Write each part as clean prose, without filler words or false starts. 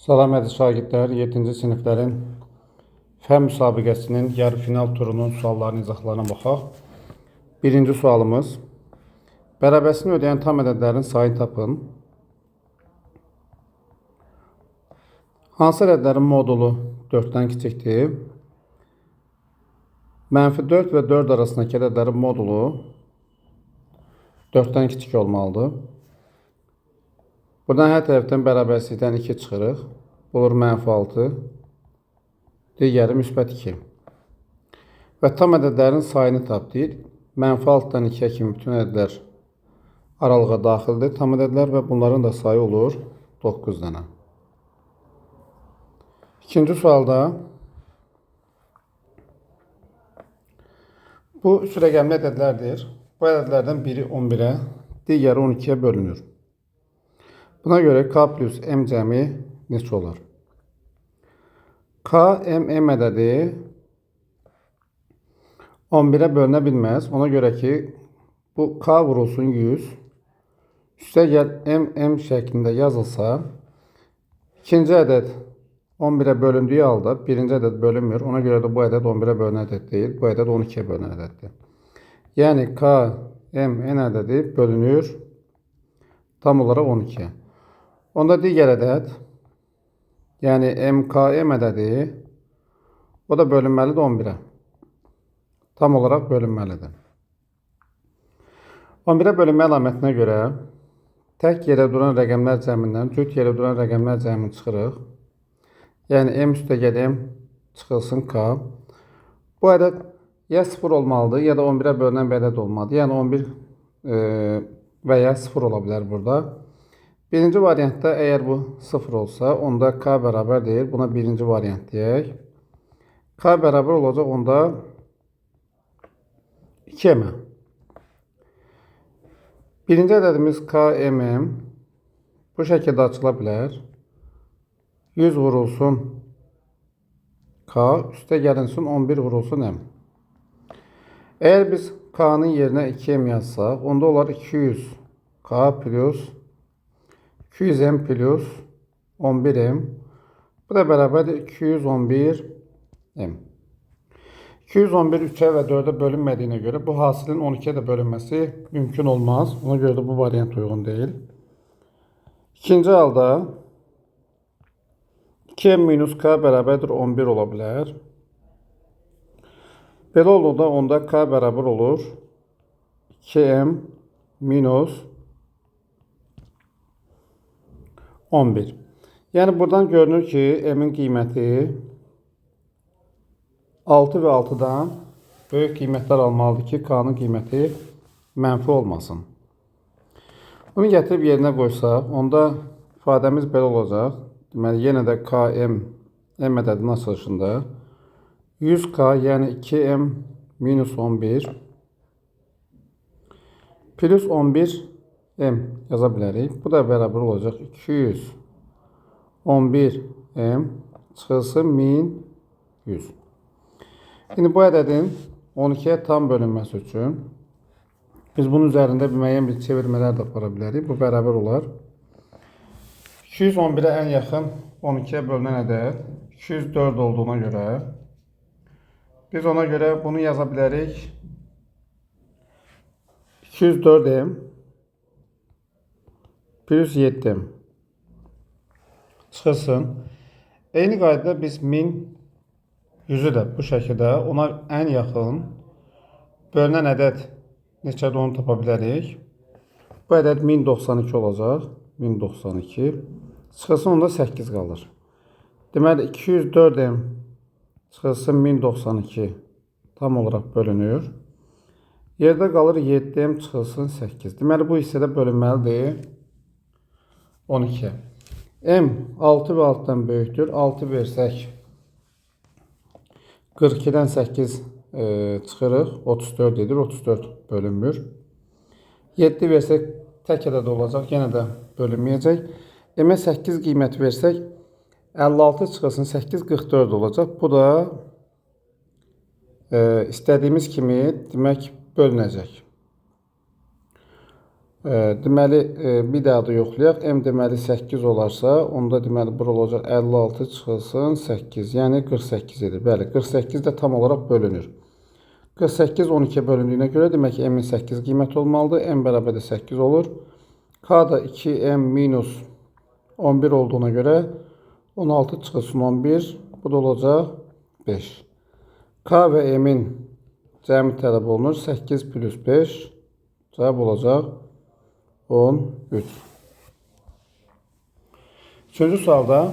Salam əziz şagirdlər, 7-ci siniflərin fən müsabiqəsinin yarı final turunun suallarını, izahlarına baxaq. Birinci sualımız: bərabəsini ödəyən tam ədədlərin sayını tapın. Hansı ədədlərin modulu 4-dən kiçikdir? -4 və 4 arasındakı ədədlərin modulu 4-dən kiçik olmalıdır. Buradan hər tərəfdən bərabərlikdən 2 çıxırıq. Bu olur -6, digəri -2. Və tam ədədlərin sayını tap deyir. -6-dan 2-yə kimi bütün ədədlər aralığa daxildir. Tam ədədlər və bunların da sayı olur 9 dənə. İkinci sualda bu 3 rəqəmli ədədlərdir. Bu ədədlərdən biri 11-ə, digəri 12-yə bölünür. Buna görə K plus M cəmi neçə olar? K, M ədədi 11-ə bölünə bilməz. Ona görə ki, bu K vurulsun 100. Üstəgəl M şəklində yazılsa, ikinci ədəd 11-ə bölündüyü halda birinci ədəd bölünmür. Ona görə də bu ədəd 11-ə bölünən ədəd deyil. Bu ədəd 12-yə bölünən ədəddir. Yəni K, M ədədi bölünür tam olaraq 12-yə. Onda digər ədəd, yəni MKM ədədi, o da bölünməlidir 11-ə. Tam olaraq bölünməlidir. 11-ə bölünmə əlamətinə görə tək yerə duran rəqəmlər cəmindən cüt yerə duran rəqəmlər cəmini çıxırıq. Yəni M üstəgəl M çıxılsın K. Bu ədəd ya 0 olmalıdır, ya da 11-ə bölünən bir ədəd olmalıdır. Yəni 11 və ya 0 ola bilər burada. Birinci variantda əgər bu 0 olsa, onda K bərabər deyil. Buna birinci variant deyək. K bərabər olacaq onda 2M. Birinci ədədimiz KM bu şəkildə açıla bilər. 100 vurulsun K, üstə gəlinsin 11 vurulsun M. Əgər biz K'nın yerinə 2M yazsaq, onda olar 200K plus 200M plus 11M. Bu da bərabərdir 211M. 211 3-ə və 4-ə bölünmədiyinə görə bu hasilin 12-ə də bölünməsi mümkün olmaz. Ona görə də bu variant uyğun deyil. İkinci halda 2M minus K bərabərdir 11 ola bilər. Belə olduqda onda K bərabər olur 2M minus 11. Yəni buradan görünür ki, M-in qiyməti 6 və 6-dan böyük qiymətlər almalıdır ki, K-nın qiyməti mənfi olmasın. Bunu gətirib yerinə qoysaq, onda ifadəmiz belə olacaq. Deməli, yenə də KM M ədədinin açılışında 100K, yəni 2M minus 11 plus 11M yaza bilərik. Bu da bərabər olacaq 211M çıxılsın 1100. İndi bu ədədin 12-yə tam bölünməsi üçün biz bunun üzərində müəyyən bir çevirmələr də apara bilərik. Bu bərabər olar. 211-ə ən yaxın 12-yə bölünən ədəd 204 olduğuna görə biz ona görə bunu yaza bilərik. 204M plus 7M çıxılsın. Eyni qaydada biz 1100-ü də bu şəkildə ona ən yaxın bölünən ədəd neçədir onu tapa bilərik. Bu ədəd 1092 olacaq. 1092 çıxılsın, onda 8 qalır. Deməli 204M çıxılsın 1092 tam olaraq bölünür. Yerdə qalır 7M çıxılsın 8. Deməli bu hissədə bölünməlidir 12. M 6 və 6-dan böyükdür. 6 versək 42-dən 8 çıxırıq. 34 edir. 34 bölünmür. 7 versək tək ədəd olacaq. Yenə də bölünməyəcək. M-ə 8 qiymət versək 56 çıxılsın 8 44 olacaq. Bu da istədiyimiz kimi demək bölünəcək. Deməli, bir daha da yoxlayaq. M deməli 8 olarsa, onda deməli bura olacaq 56 çıxılsın 8. Yəni 48 edir. Bəli, 48 də tam olaraq bölünür. 48 12-yə bölündüyünə görə demək ki, M-in 8 qiyməti olmalıdır. M bərabərdir 8 olur. K da 2M minus 11 olduğuna görə 16 çıxılsın 11. Bu da olacaq 5. K və M-in cəmi tələb olunur. 8 plus 5 cavab olacaq 13. Üçüncü sualda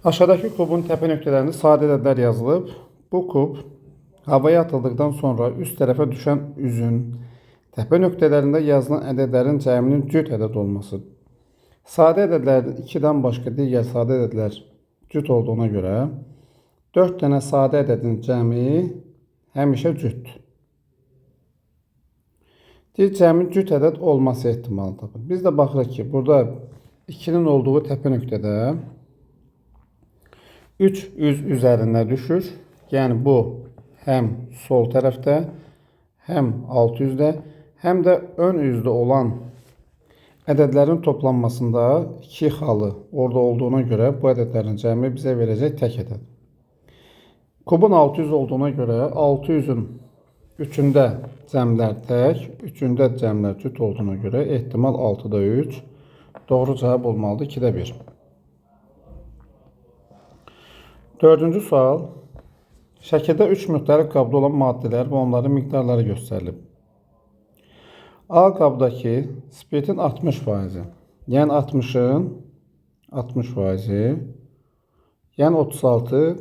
aşağıdakı kubun təpə nöqtələrində sadə ədədlər yazılıb. Bu kub havaya atıldıktan sonra üst tərəfə düşən üzün təpə nöqtələrində yazılan ədədlərin cəminin cüt ədəd olması. Sadə ədədlərdən 2-dən başqa digər sadə ədədlər cüt olduğuna görə 4 dənə sadə ədədin cəmi həmişə cütdür. Cəmin cüt ədəd olması ehtimalı tapın. Biz də baxırıq ki, burada 2-nin olduğu təpə nöqtədə 3 üz üzərində düşür. Yəni bu həm sol tərəfdə, həm alt üzdə, həm də ön üzdə olan ədədlərin toplanmasında 2 xalı orada olduğuna görə bu ədədlərin cəmi bizə verəcək tək ədəd. Kubun 600 olduğuna görə 600-ün 3-ündə cəmlər tək, 3-ündə cəmlər cüt olduğuna görə ehtimal 6-da 3. Doğru cavab olmalıdır 2-də 1. Dördüncü sual. Şəkildə 3 müxtəlif qabda olan maddələr və onların miqdarları göstərilib. A qabdakı spiritin 60%, yəni 60-ın 60%, yəni 36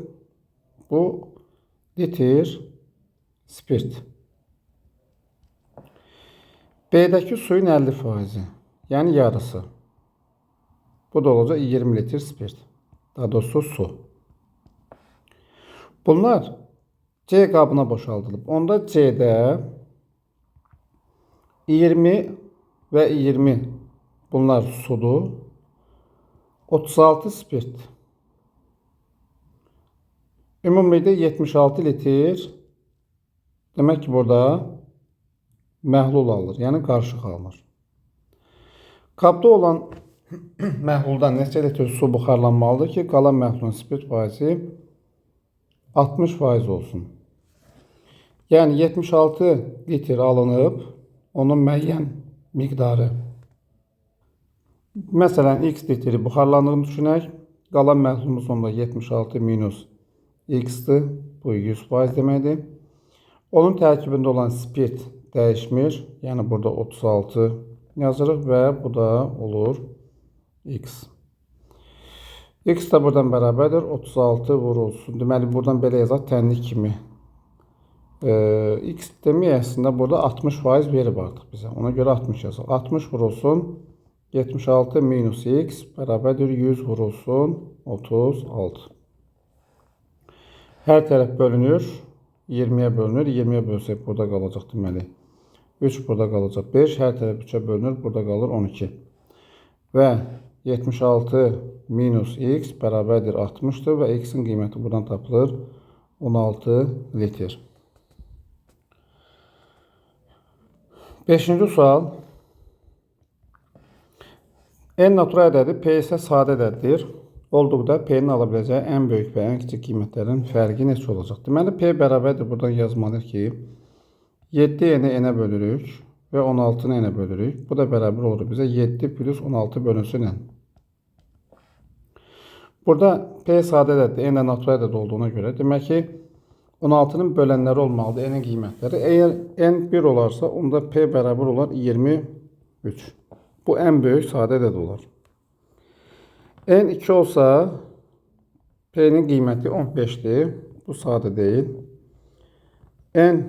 bu litr spirt. B'dəki suyun 50%, yəni yarısı. Bu da olacaq 20 litr spirt. Daha doğrusu su. Bunlar C qabına boşaldılıb. Onda C'də 20 və 20 bunlar sudur. 36 spirt. Ümumilikdə 76 litr. Demək ki, burada məhlul alır, yəni qarışıq alınır. Qabda olan məhluldan neçə litr su buxarlanmalıdır ki, qalan məhlulun spirt faizi 60% olsun. Yəni 76 litr alınıb, onun müəyyən miqdarı. Məsələn, x litri buxarlandığını düşünək. Qalan məhlulumuz onda 76 minus x-dir. Bu 100% deməkdir. Onun tərkibində olan spirt dəyişmir. Yəni burada 36 yazırıq və bu da olur x. X də buradan bərabərdir. 36 vurulsun. Deməli, buradan belə yazaq tənlik kimi. X demək əslində burada 60% verib artıq bizə. Ona görə 60 yazaq. 60 vurulsun. 76 minus x bərabərdir 100 vurulsun 36. Hər tərəf bölünür. 20'ye bölünür. 20'ye bölsək burada qalacaq deməli. 3 burada qalacaq 5. Hər tərəf 3'e bölünür. Burada qalır 12. Və 76 minus x bərabərdir 60'dır və x'in qiyməti buradan tapılır 16 litr. 5-ci sual. En natural ədədi P isə sadə ədəddir. Olduqda P-nin ala biləcəyi ən böyük və ən kiçik qiymətlərin fərqi neçə olacaq? Deməli, P bərabərdir. Buradan yazmalıyıq ki, 7-ni n-ə bölürük və 16-nı n-ə bölürük. Bu da bərabər olur bizə 7 plus 16 bölünsün n. Burada P sadə ədəddir, n-ə natural ədəd olduğuna görə. Demək ki, 16-nın bölənləri olmalıdır, n-in qiymətləri. Əgər n 1 olarsa, onda P bərabər olar 23. Bu ən böyük sadə ədəd olar. N 2 olsa P'nin qiyməti 15'dir. Bu sadə deyil. N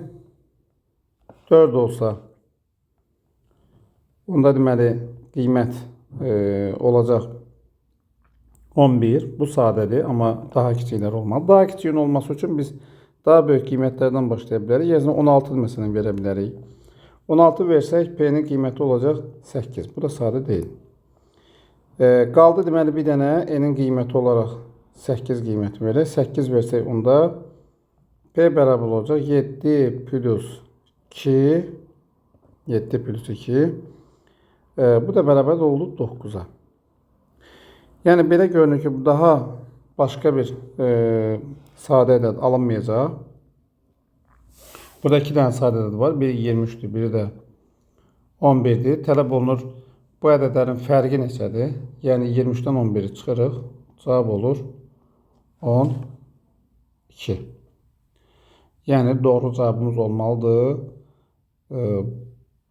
4 olsa onda deməli qiymət olacaq 11. Bu sadədir, amma daha kiçiklər olmalı. Daha kiçiyin olması üçün biz daha böyük qiymətlərdən başlaya bilərik. Yəni 16 məsələn verə bilərik. 16 versək P'nin qiyməti olacaq 8. Bu da sadə deyil. Qaldı deməli bir dənə n-in qiyməti olaraq 8 qiyməti verək. 8 versək onda P bərabər olacaq 7 plus 2 7 plus 2. Bu da bərabər oldu 9-a. Yəni belə görünür ki, daha başqa bir sadə ədəd alınmayacaq. Burada 2 dənə sadə ədəd var. Biri 23-dür, biri də 11-dir. Tələb olunur bu ədədlərin fərqi neçədir? Yəni 23-dən 11-i çıxırıq. Cavab olur 12. Yəni doğru cavabımız olmalıdır.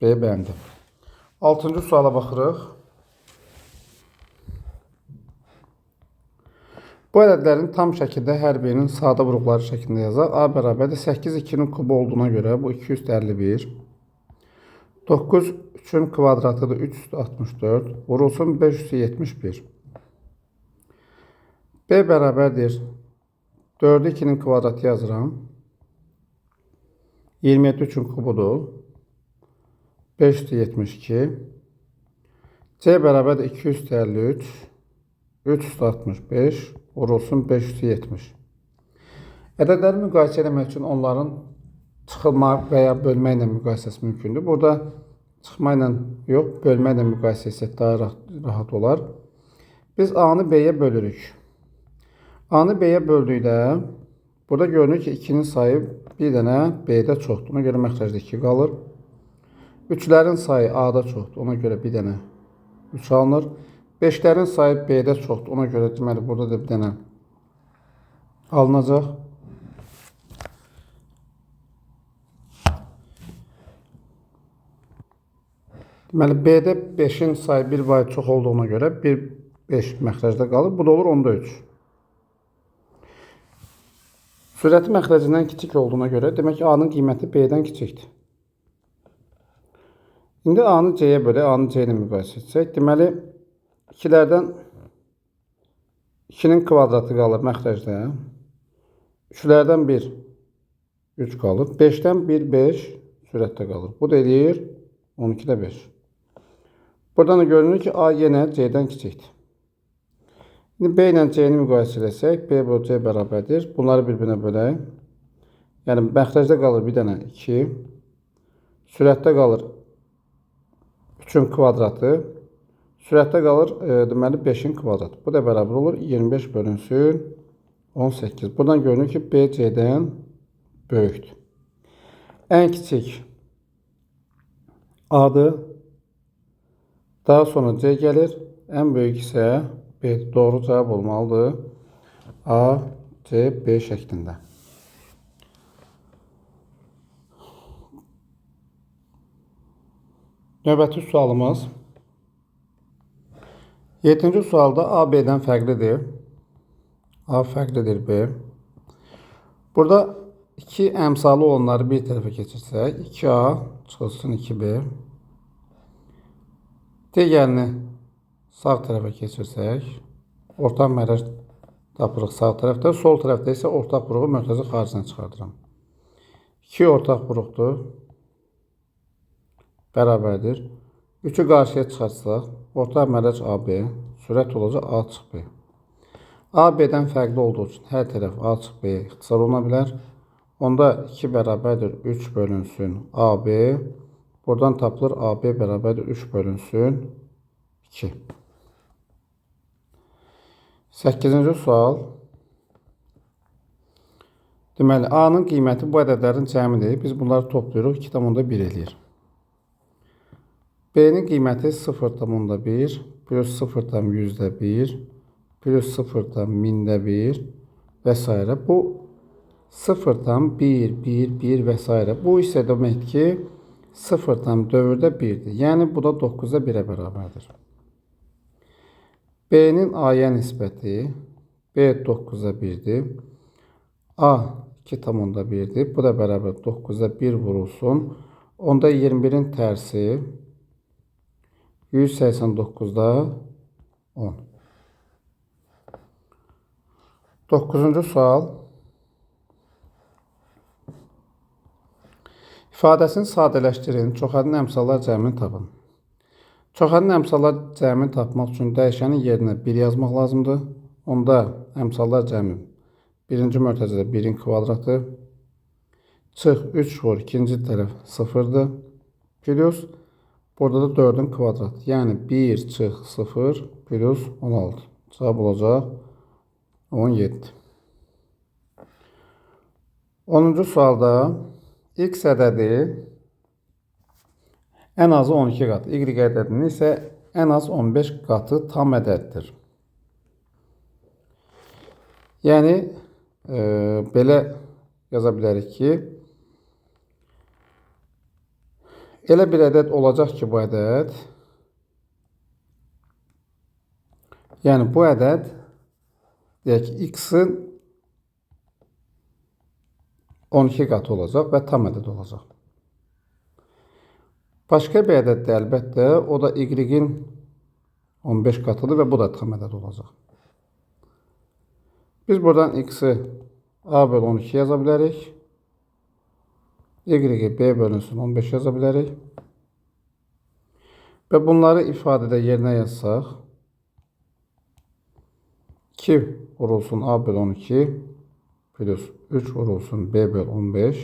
B bəndi. 6-cı suala baxırıq. Bu ədədlərin tam şəkildə hər birinin sadə vuruqları şəklində yazaq. A bərabərdir 8 2-nin kubu olduğuna görə bu 251. 9 3-ün kvadratıdır 364. Vurulsun 571. B bərabərdir 4-ü 2-nin kvadratı yazıram. 27 3-ün kubudur. 572. C bərabərdir 253. 365 vurulsun 570. Ədədləri müqayisə etmək üçün onların çıxılma və ya bölmə ilə müqayisəsi mümkündür. Burada çıxma ilə yox, bölmə ilə müqayisə etsək daha rahat olar. Biz A-nı B-yə bölürük. A-nı B-yə böldükdə burada görünür ki, 2-nin sayı bir dənə B-də çoxdur. Ona görə məxrəcdə 2 qalır. 3-lərin sayı A-da çoxdur. Ona görə bir dənə 3 alınır. 5-lərin sayı B-də çoxdur. Ona görə deməli burada da bir dənə alınacaq. Deməli B-də 5-in sayı 1 vay çox olduğuna görə 5 məxrəcdə qalır. Bu da olur onda 3. Sürəti məxrəcindən kiçik olduğuna görə demək ki, A-nın qiyməti B-dən kiçikdir. İndi A-nı C-yə bölək, A-nı C ilə müqayisə etsək. Deməli 2-lərdən 2-nin kvadratı qalır məxrəcdə. 3-lərdən 1 3 qalır. 5-dən 1 5 sürətdə qalır. Bu da eləyir 12-də 5. Buradan da görünür ki, A yenə C-dən kiçikdir. İndi B ilə C-ni müqayisə etsək, B bölü C bərabərdir. Bunları bir-birinə bölək. Yəni məxrəcdə qalır bir dənə 2. Sürətdə qalır 3-ün kvadratı. Sürətdə qalır deməli 5-in kvadratı. Bu da bərabər olur 25 bölünsün 18. Buradan görünür ki, B C-dən böyükdür. Ən kiçik A-dır. Daha sonra C gəlir. Ən böyük isə B. Doğru cavab olmalıdır. A, C, B şəklində. Növbəti sualımız 7-ci sualda A, B-dən fərqlidir. A fərqlidir B. Burada 2 əmsalı olanları bir tərəfə keçirsək, 2A çıxılsın 2B. Digərini sağ tərəfə keçirsək, ortaq məxrəc tapırıq sağ tərəfdə, sol tərəfdə isə ortaq vuruğu mərkəzi xaricinə çıxardıram. 2 ortaq vuruqdur. Bərabərdir. 3-ü qarşıya çıxarsaq, ortaq məxrəc AB, sürət olacaq A çıx B. A, B-dən fərqli olduğu üçün hər tərəf A çıx B ixtisar oluna bilər. Onda 2 bərabərdir 3 bölünsün AB. Buradan tapılır AB bərabərdir 3 bölünsün 2. 8-ci sual. Deməli, A-nın qiyməti bu ədədlərin cəmidir. Biz bunları toplayırıq, 2,1 eləyir. B-nin qiyməti 0,1 plus 0,100,1 plus 0,1000,1 və s. Bu 0,1, 1, 1 və s. Bu isə deməkdir ki, 0,4-də 1-dir. Yəni, bu da 9-da 1-ə bərabərdir. B-nin A-yə nisbəti B 9-da 1-dir. A 2,1-dir. Bu da bərabər 9-da 1 vurulsun. Onda 21-in tərsi 189-da 10. 9-cu sual. İfadəsini sadələşdirin. Çoxadın əmsallar cəmini tapın. Çoxadın əmsallar cəmini tapmaq üçün dəyişənin yerinə 1 yazmaq lazımdır. Onda əmsallar cəmi birinci mərtəbədə 1-in kvadratı. Çıx 3 vur, ikinci tərəf 0-dır. plus burada da 4'ün kvadratı. Yəni 1 çıx 0 plus 16. Cavab olacaq 17. 10-cu sualda x ədədi ən azı 12 qatı, y ədədinin isə ən az 15 qatı tam ədəddir. Yəni belə yaza bilərik ki, elə bir ədəd olacaq ki, bu ədəd, yəni bu ədəd deyək ki, x-in 12 qatı olacaq və tam ədəd olacaq. Başqa bir ədəd də əlbəttə, o da y-in 15 qatıdır və bu da tam ədəd olacaq. Biz buradan x-i a bölü 12 yaza bilərik. Y-i b bölünsün 15 yaza bilərik. Və bunları ifadədə yerinə yazsaq, 2 vurulsun a bölü 12 plus 3 vurulsun b bölü 15.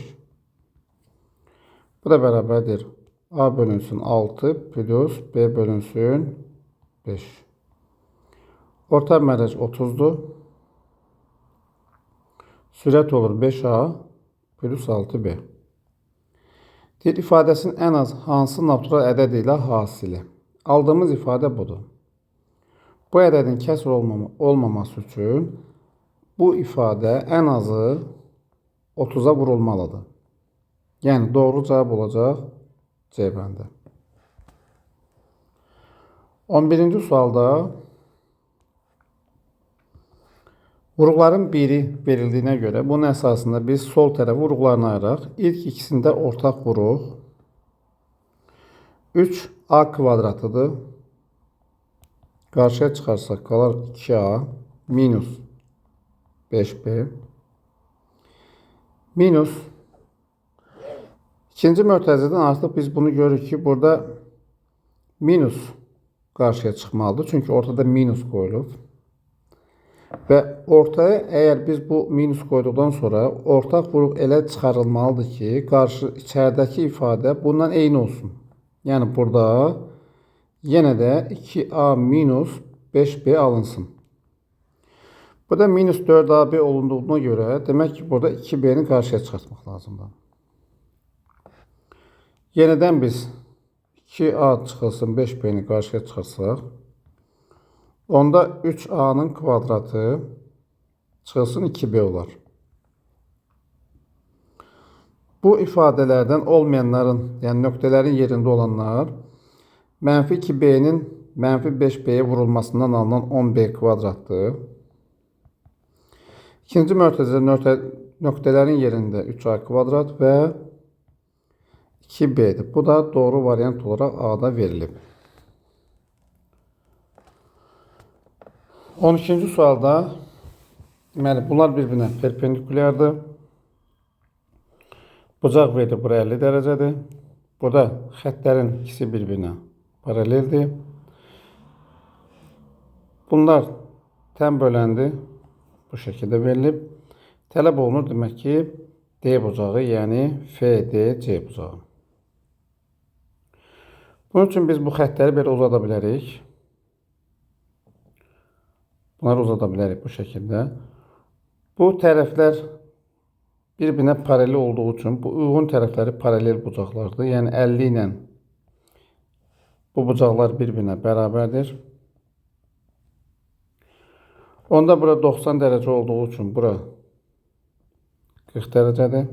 Bu da bərabərdir a bölünsün 6 plus b bölünsün 5. Orta mərəc 30'dur. Sürət olur 5a plus 6b. Deyir, ifadəsinin ən az hansı natural ədəd ilə hasili? Aldığımız ifadə budur. Bu ədədin kəsr olmaması üçün bu ifadə ən azı 30'a vurulmalıdır. Yəni doğru cavab olacaq C bəndi. 11-ci sualda vuruqların biri verildiyinə görə bunun əsasında biz sol tərəfi vuruqlarına ayıraq. İlk ikisində ortaq vuruq 3a kvadratıdır. Qarşıya çıxarsaq qalar 2a minus 5b minus ikinci mötərizədən artıq biz bunu görürük ki, burada minus qarşıya çıxmalıdır. Çünki ortada minus qoyulub. Və ortaya əgər biz bu minus qoyduqdan sonra ortaq vuruq elə çıxarılmalıdır ki, içəridəki ifadə bundan eyni olsun. Yəni burada yenə də 2a minus 5b alınsın. Burada minus 4ab olunduğuna görə demək ki, burada 2b'ni qarşıya çıxartmaq lazımdır. Yenidən biz 2a çıxılsın 5b'ni qarşıya çıxarsaq, onda 3a'nın kvadratı çıxılsın 2b olar. Bu ifadələrdən olmayanların, yəni nöqtələrin yerində olanlar mənfi 2b'nin mənfi 5b'ye vurulmasından alınan 10b kvadratdır. İkinci mötərizə nöqtələrin yerində 3a kvadrat və 2b'dir. Bu da doğru variant olaraq A'da verilib. 12-ci sualda deməli, bunlar bir-birinə perpendikulyardır. Bucaq verdi, bura 50 dərəcədir. Burada xəttlərin ikisi bir-birinə paraleldir. Bunlar tən böləndi. Bu şəkildə verilib. Tələb olunur demək ki, D bucağı, yəni FDC bucağı. Bunun üçün biz bu xəttləri belə uzada bilərik. Bunları uzada bilərik bu şəkildə. Bu tərəflər bir-birinə paralel olduğu üçün bu uyğun tərəfləri paralel bucaqlardır. Yəni 50 ilə bu bucaqlar bir-birinə bərabərdir. Onda bura 90 dərəcə olduğu üçün bura 40 dərəcədir.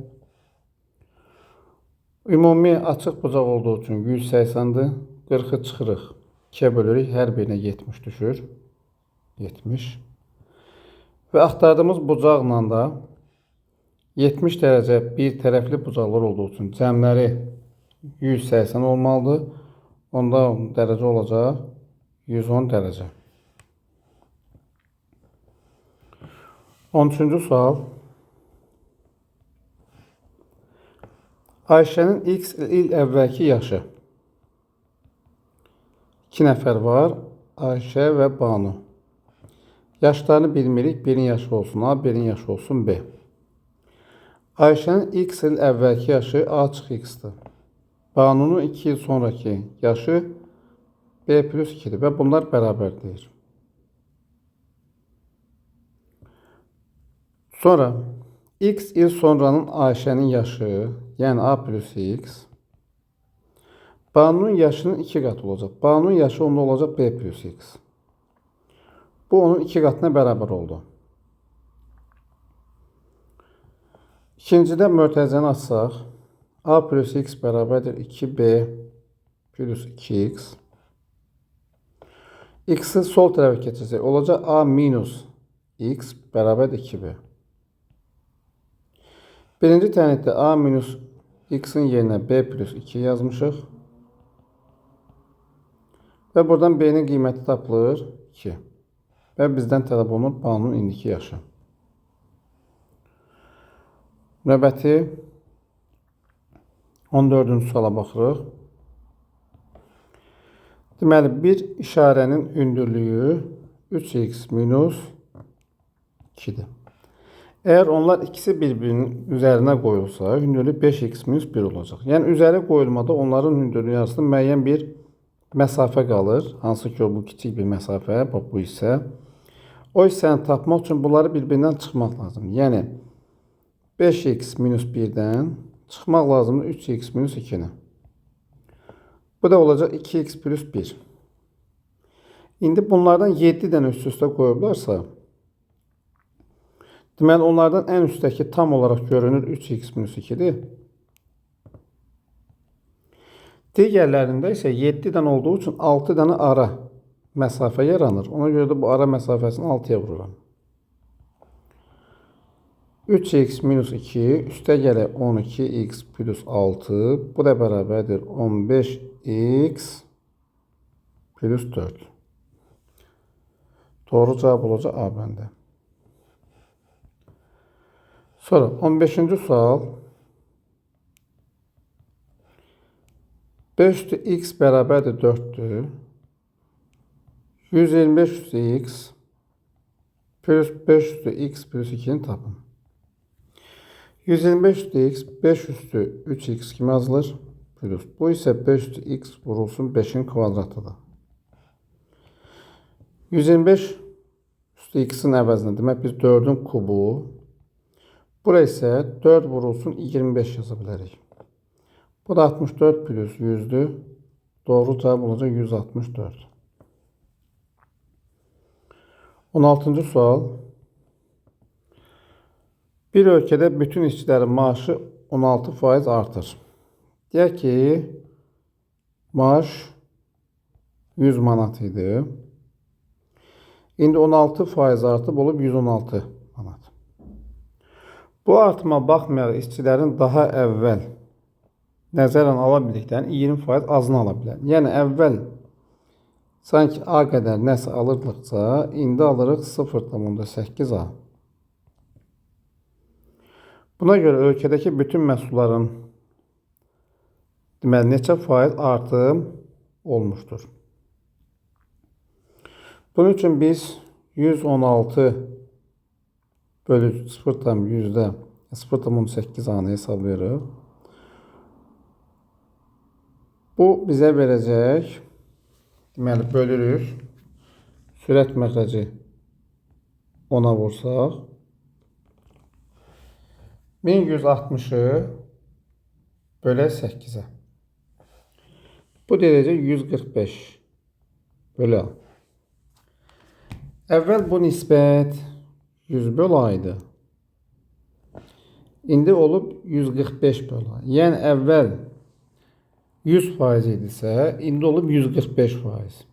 Ümumi açıq bucaq olduğu üçün 180'dir. 40'ı çıxırıq. 2'ye bölürük. Hər birinə 70 düşür. 70. Və axtardığımız bucaqla da 70 dərəcə bir tərəfli bucaqlar olduğu üçün cəmləri 180 olmalıdır. Onda dərəcə olacaq 110 dərəcə. 13-cü sual. Ayşənin x il əvvəlki yaşı. 2 nəfər var. Ayşə və Banu. Yaşlarını bilmirik. Birinin yaşı olsun A, birinin yaşı olsun B. Ayşənin x il əvvəlki yaşı A çıxı x-dir. Banunun 2 yıl sonraki yaşı B plus 2'dir ve bunlar bərabərdir. Sonra x il sonranın Ayşənin yaşı, yəni A plus x, Banunun yaşının 2 qatı olacaq. Banunun yaşı onda olacaq B plus x. Bu onun 2 qatına bərabər oldu. İkincidə mötərizəni açsaq, A plus x bərabərdir 2B plus 2x. X'i sol tərəfə keçirsək, olacaq A minus x bərabərdir 2B. Birinci tənlikdə A minus x'in yerinə B plus 2 yazmışıq. Və buradan B'nin qiyməti tapılır 2. Və bizdən tələb olunur Banunun indiki yaşı. Növbəti 14-cü suala baxırıq. Deməli, bir işarənin hündürlüyü 3x minus 2'dir. Eğer onlar ikisi birbirinin üzerine qoyulsa, hündürlük 5x minus 1 olacaq. Yəni, üzəri qoyulmada onların hündürlüyü arasında müəyyən bir məsafə qalır. Hansı ki, bu kiçik bir məsafə, bu isə. O hissəni tapmaq üçün bunları bir-birindən çıxmaq lazımdır. Yəni, 5x minus 1'dən çıxmaq lazımdır 3x minus 2'ni. Bu da olacaq 2x plus 1. İndi bunlardan 7 dənə üst-üstə qoyublarsa, deməli, onlardan ən üstdəki tam olaraq görünür 3x minus 2'dir. Digərlərində isə 7 dənə olduğu üçün 6 dənə ara məsafə yaranır. Ona görə də bu ara məsafəsini 6'ya vururam. 3x minus 2 üstə gələk 12x plus 6. Bu da bərabərdir 15x plus 4. Doğru cavab olacaq A bəndə. Sonra 15-ci sual. 5 üstü x bərabərdir 4'dür. 125 üstü x plus 5 üstü x plus 2'ni tapın. 125 üstü x 5 üstü 3x kimi yazılır? Plus. Bu isə 5 üstü x vurulsun 5'in kvadratıdır. 125 üstü x'in əvəzinə demək biz 4'ün kubu. Buraya isə 4 vurulsun 25 yaza bilərik. Bu da 64 plus 100'dür. Doğru cevap olacaq 164. 16-cı sual. Bir ölkədə bütün işçilərin maaşı 16% artır. Deyək ki, maaş 100 manat idi. İndi 16% artıb olub 116 manat. Bu artıma baxmayaraq işçilərin daha əvvəl nəzərən ala bildiklərini 20% azını ala bilər. Yəni, əvvəl sanki A qədər nəsə alırdıqca, indi alırıq 0,8A. Buna görə ölkədəki bütün məhsulların deməli, neçə faiz artım olmuşdur. Bunun üçün biz 116 bölü 0,8A'nı hesablayırıq. Bu bizə verəcək, deməli, bölürük. Sürət məxrəci 10'a vursaq. 1160'ı bölə 8'ə. Bu derəcə 145 bölü A. Əvvəl bu nisbət 100 bölü A idi. İndi olub 145 bölü A. Yəni, əvvəl 100% idisə, indi olub 145%.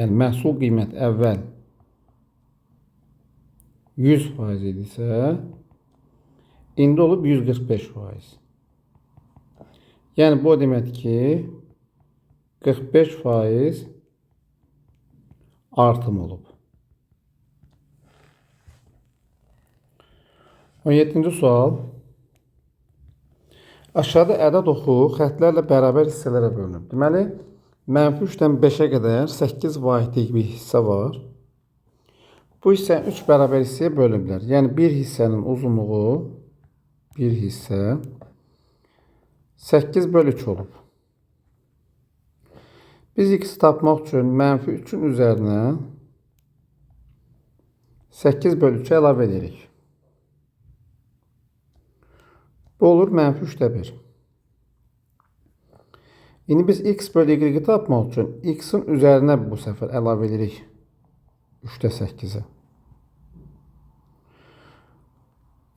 Yəni, məhsul qiymət əvvəl 100% idisə, indi olub 145%. Yəni, bu demək ki, 45% artım olub. 17-ci sual. Aşağıda ədəd oxu xətlərlə bərabər hissələrə bölünür. Deməli, -3-dən 5'ə qədər 8 vahidlik bir hissə var. Bu hissə 3 bərabər hissəyə bölünür. Yəni, bir hissənin uzunluğu, bir hissə 8 bölü 3 olub. Biz x tapmaq üçün mənfi 3'ün üzərinə 8 bölü 3'ü əlavə edirik. Bu olur mənfi 3'də 1. İndi biz x bölü y tapmaq üçün x'in üzərinə bu səfər əlavə edirik 3'də 8'i.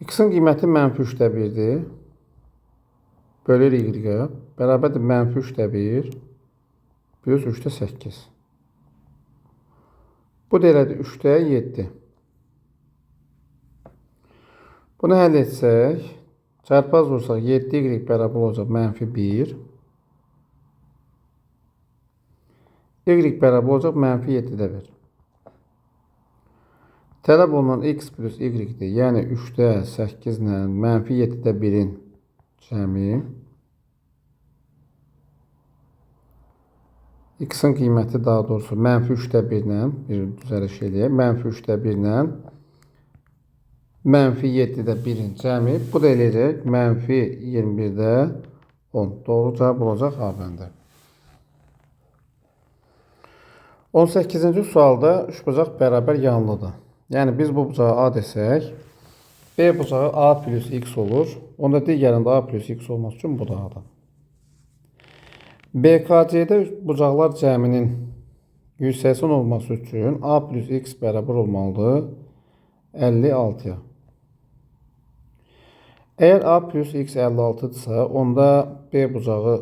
X'in qiyməti mənfi 3'də 1'dir. Bölür y-ə. Bərabərdir mənfi 3'də 1 plus 3'də 8. Bu da elədir 3'də 7. Bunu həll etsək, çarpaz vursaq 7y bərabər olacaq mənfi 1. Y bərabər olacaq mənfi 7'də 1. Tələb olunan x plus y-dir. Yəni 3'də 8 ilə mənfi 7'də 1'in cəmi. X'in qiyməti daha doğrusu mənfi 3'də 1 ilə bir düzəliş eləyək. Mənfi 3'də 1 ilə mənfi 7'də 1'in cəmi. Bu da eləyəcək mənfi 21'də 10. Doğru cavab olacaq A bəndi. 18-ci sualda üçbucaq bərabər yanlıdır. Yəni biz bu bucağa A desək, B bucağı A plus x olur. Onda digərində A plus x olması üçün bu da A'dır. BKC'də bucaqlar cəminin 180 olması üçün A plus x bərabər olmalıdır 56'ya. Əgər A plus x 56'dırsa, onda B bucağı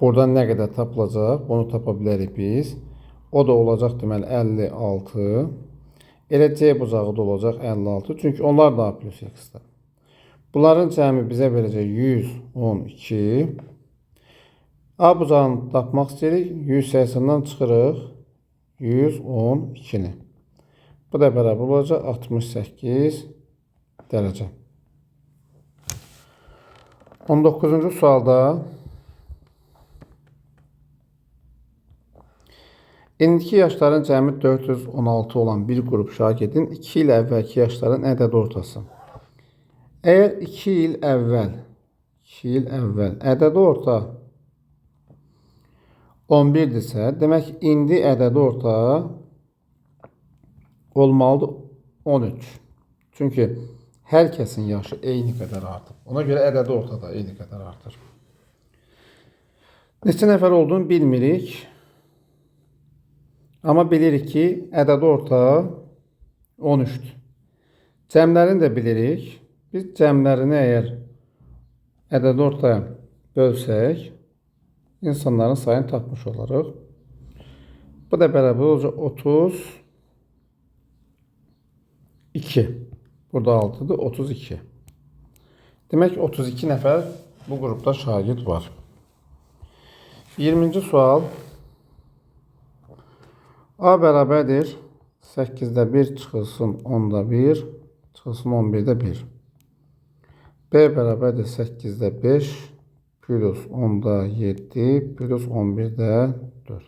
buradan nə qədər tapılacaq? Bunu tapa bilərik biz. O da olacaq deməli 56. Elə C bucağı da olacaq 56. Çünki onlar da A plus x-dir. Bunların cəmi bizə verəcək 112. A bucağını tapmaq istəyirik. 180'dan çıxırıq 112'ni. Bu da bərabər olacaq 68 dərəcə. 19-cu sualda indiki yaşların cəmi 416 olan bir qrup şagirdin 2 il əvvəlki yaşların ədəd ortası. Əgər 2 il əvvəl ədəd orta 11'dirsə, demək indi ədəd orta olmalıdır 13. Çünki hər kəsin yaşı eyni qədər artıb. Ona görə ədəd orta da eyni qədər artır. Neçə nəfər olduğunu bilmirik. Amma bilirik ki, ədəd orta 13'dür. Cəmlərini də bilirik. Biz cəmlərini əgər ədəd ortaya bölsək, insanların sayını tapmış olarıq. Bu da bərabər olacaq 32. Burada 6'dır, 32. Demək 32 nəfər bu qrupda şagird var. 20-ci sual. A bərabərdir 8'də 1 çıxılsın 10'da 1 çıxılsın 11'də 1. B bərabərdir 8'də 5 plus 10'da 7 plus 11'də 4.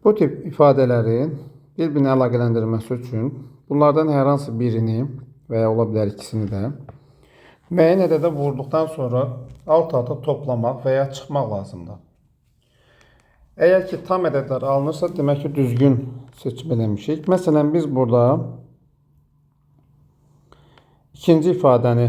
Bu tip ifadələrin bir-birini əlaqələndirməsi üçün bunlardan hər hansı birini və ya ola bilər ikisini də müəyyən ədədə vurduqdan sonra alt-alta toplamaq və ya çıxmaq lazımdır. Əgər ki tam ədədlər alınırsa, demək ki düzgün seçim eləmişik. Məsələn, biz burada ikinci ifadəni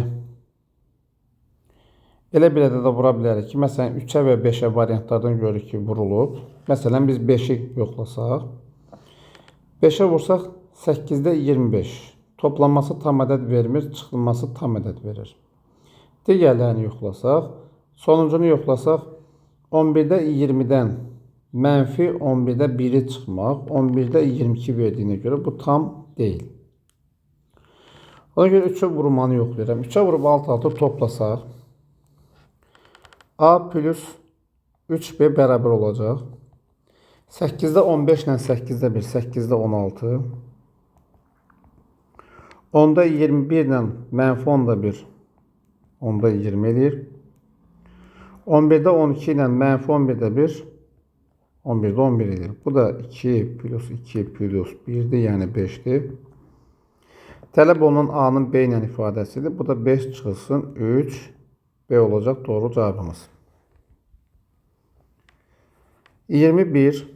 elə bir ədədə vura bilərik ki, məsələn 3'ə və 5'ə variantlardan görürük ki, vurulub. Məsələn, biz 5'i yoxlasaq, 5'ə vursaq 8'də 25. Toplanması tam ədəd vermir, çıxılması tam ədəd verir. Digərlərini yoxlasaq, sonuncunu yoxlasaq, 11'də 20'dən mənfi 11'də 1'i çıxmaq, 11'də 22 verdiyinə görə bu tam deyil. Ona görə 3'ə vurmanı yoxlayıram. 3'ə vurub alt-alta toplasaq, A plus 3B bərabər olacaq. 8'də 15 ilə 8'də 1, 8'də 16. 10'da 21 ilə mənfi 10'da 1, 10'da 20 edir. 11'də 12 ilə mənfi 11'də 1, 11'də 11 edir. Bu da 2 plus 2 plus 1'dir, yəni 5'dir. Tələb olunan A-nın B ilə ifadəsidir. Bu da 5 çıxılsın 3 B olacaq doğru cavabımız. 21.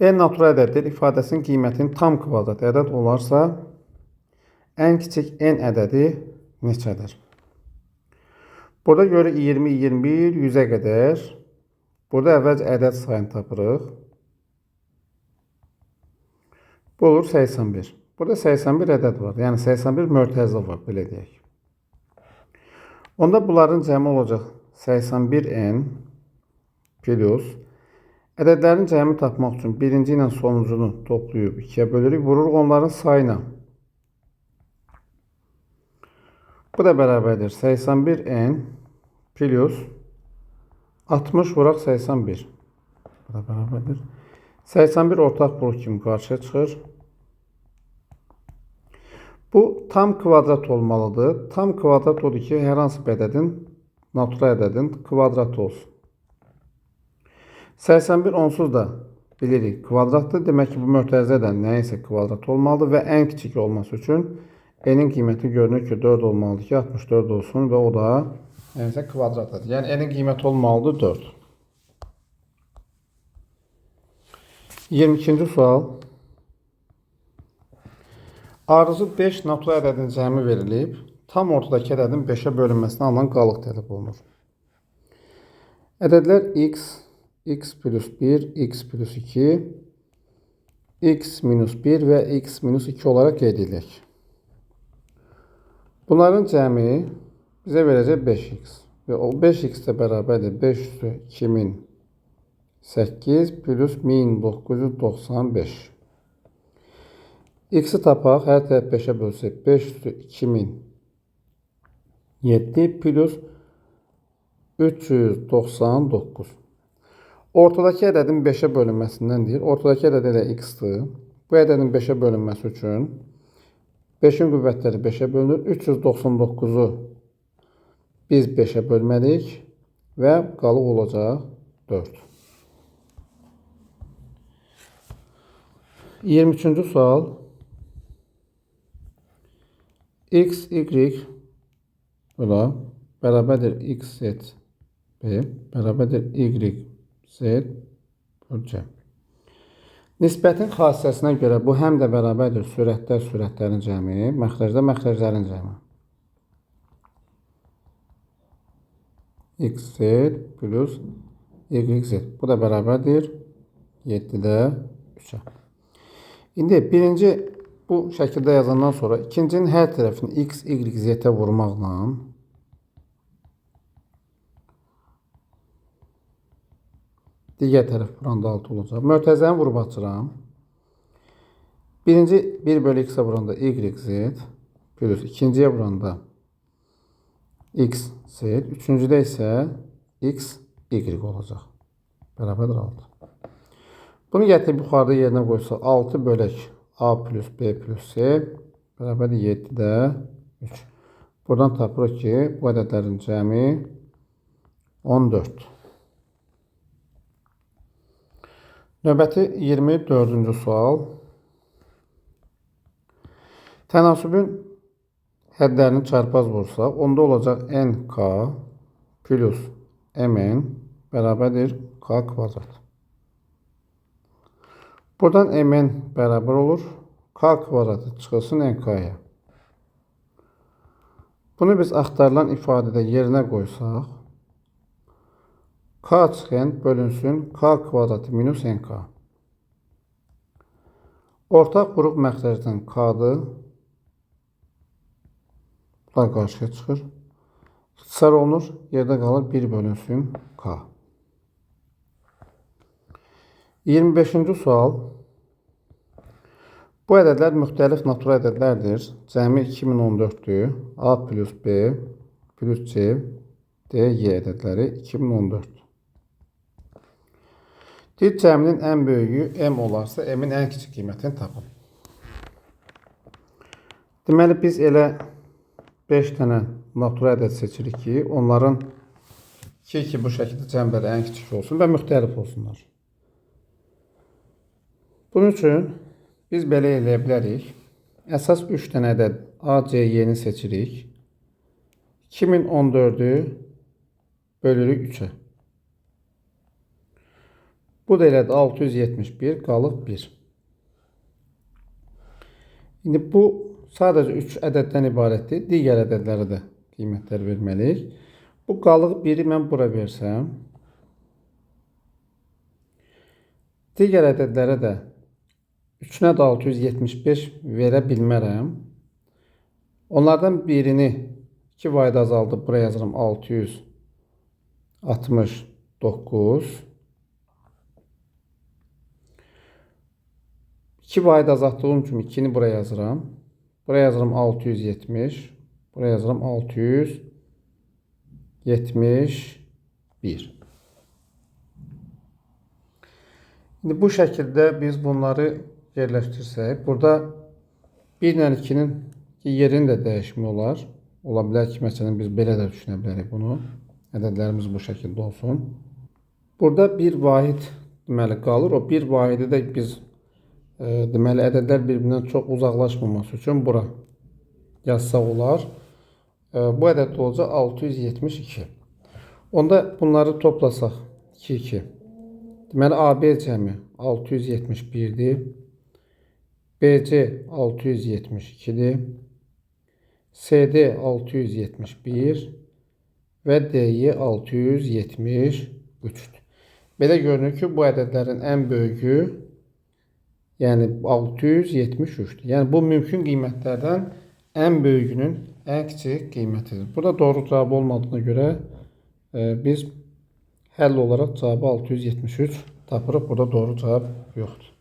N natural ədəddir. İfadəsinin qiymətinin tam kvadrat ədəd olarsa, ən kiçik n ədədi neçədir? Burada görə 20, 21, 100-ə qədər. Burada əvvəlcə ədəd sayını tapırıq. Bu olur 81. Burada 81 ədəd var. Yəni 81 mörtəzə var, belə deyək. Onda bunların cəmi olacaq 81n plus ədədlərin cəmi tapmaq üçün birinci ilə sonuncunu toplayıb 2-yə bölürük, vururuq onların sayına. Bu da bərabərdir 81n plus 60 vuraq 81. Bu da bərabərdir. 81 ortaq buluq kimi qarşıya çıxır. Bu tam kvadrat olmalıdır. Tam kvadrat odur ki, hər hansı bir ədədin, natural ədədin kvadratı olsun. 81 onsuz da bilirik kvadratdır. Demək ki, bu mörtəzədən nəyəsə kvadrat olmalıdır və ən kiçik olması üçün n-in qiyməti görünür ki, 4 olmalıdır ki, 64 olsun və o da nəyəsə kvadratıdır. Yəni n-in qiyməti olmalıdır 4. 22-ci sual. Ardıcıl 5 natural ədədin cəmi verilib, tam ortadakı ədədin 5-ə bölünməsinə alınan qalıq tələb olunur. Ədədlər x, x plus 1, x plus 2, x minus 1 və x minus 2 olaraq qeyd edilir. Bunların cəmi bizə verəcək 5x və o 5x də bərabərdir 5 üstü 2008 plus 1995. X-i tapaq, hər tərəf 5-ə bölsək 5 üstü 2007 plus 399. Ortadakı ədədin 5-ə bölünməsindən deyir. Ortadakı ədəd elə x-dir. Bu ədədin 5-ə bölünməsi üçün 5-in qüvvətləri 5-ə bölünür. 399-u biz 5-ə bölmədik və qalıq olacaq 4. 23-cü sual. X, Y bərabərdir x, z, b bərabərdir y, z, c. Nisbətin xassəsinə görə bu həm də bərabərdir sürətlər, sürətlərin cəmi, məxrəcdə, məxrəclərin cəmi. X, z plus y, z. Bu da bərabərdir 7-də 3-ə. İndi birinci bu şəkildə yazandan sonra ikincinin hər tərəfini x, y, z-ə vurmaqla digər tərəf buranda 6 olacaq. Mörtəzəni vurub açıram. Birinci 1 bölü x-ə vuranda y, z plus ikinciyə vuranda x, z. Üçüncüdə isə x, y olacaq. Bərabərdir 6. Bunu gətirib yuxarıda yerinə qoysa 6 bölək a plus b plus c bərabərdir 7-də 3. Buradan tapırıq ki, bu ədədlərin cəmi 14. Növbəti 24-cü sual. Tənasübün hədlərini çarpaz vursaq, onda olacaq nk plus mn bərabərdir k kvadrat. Buradan mn bərabər olur. K kvadratı çıxılsın nk-yə. Bunu biz axtarılan ifadədə yerinə qoysaq, k çıxən bölünsün k kvadratı minus nk. Ortaq vuruq məxrəcdən k-dır. Bunlar qarşıya çıxır. İxtisar olunur. Yerdə qalır 1 bölünsün k. 25-ci sual. Bu ədədlər müxtəlif natural ədədlərdir. Cəmi 2014-dür. A plus B plus C D, Y ədədləri 2014. Deyir, cəminin ən böyüyü M olarsa, M-in ən kiçik qiymətini tapın. Deməli, biz elə 5 dənə natural ədəd seçirik ki, onların 2 bu şəkildə cəmləri ən kiçik olsun və müxtəlif olsunlar. Bunun üçün biz belə eləyə bilərik. Əsas 3 dənə ədəd A, C, Y-ni seçirik. 2014'ü bölürük 3'e. Bu da elədir 671 qalıq 1. İndi bu sadəcə 3 ədəddən ibarətdir. Digər ədədlərə də qiymətlər verməliyik. Bu qalıq 1'i mən bura versəm, digər ədədlərə də 3'nə də 675 verə bilmərəm. Onlardan birini 2 vahid azaldıb buraya yazıram 669. 2 vahid azaltdığım kimi 2'ni buraya yazıram. Buraya yazıram 670. Buraya yazıram 671. Şimdi bu şekilde biz bunları yerləşdirsək, burada 1 ilə 2'nin yerini də dəyişmək olar. Ola bilər ki, məsələn biz belə də düşünə bilərik bunu. Ədədlərimiz bu şəkildə olsun. Burada bir vahid deməli qalır. O bir vahidi də biz deməli ədədlər bir-birindən çox uzaqlaşmaması üçün bura yazsaq olar. Bu ədəd olacaq 672. Onda bunları toplasaq 2. Deməli AB cəmi 671'dir. BC 672'dir. CD 671 və DY 673'dür. Belə görünür ki, bu ədədlərin ən böyüyü yəni 673'dür. Yəni bu mümkün qiymətlərdən ən böyüyünün ən kiçik qiymətidir. Burada doğru cavab olmadığına görə biz həll olaraq cavabı 673 tapırıq. Burada doğru cavab yoxdur.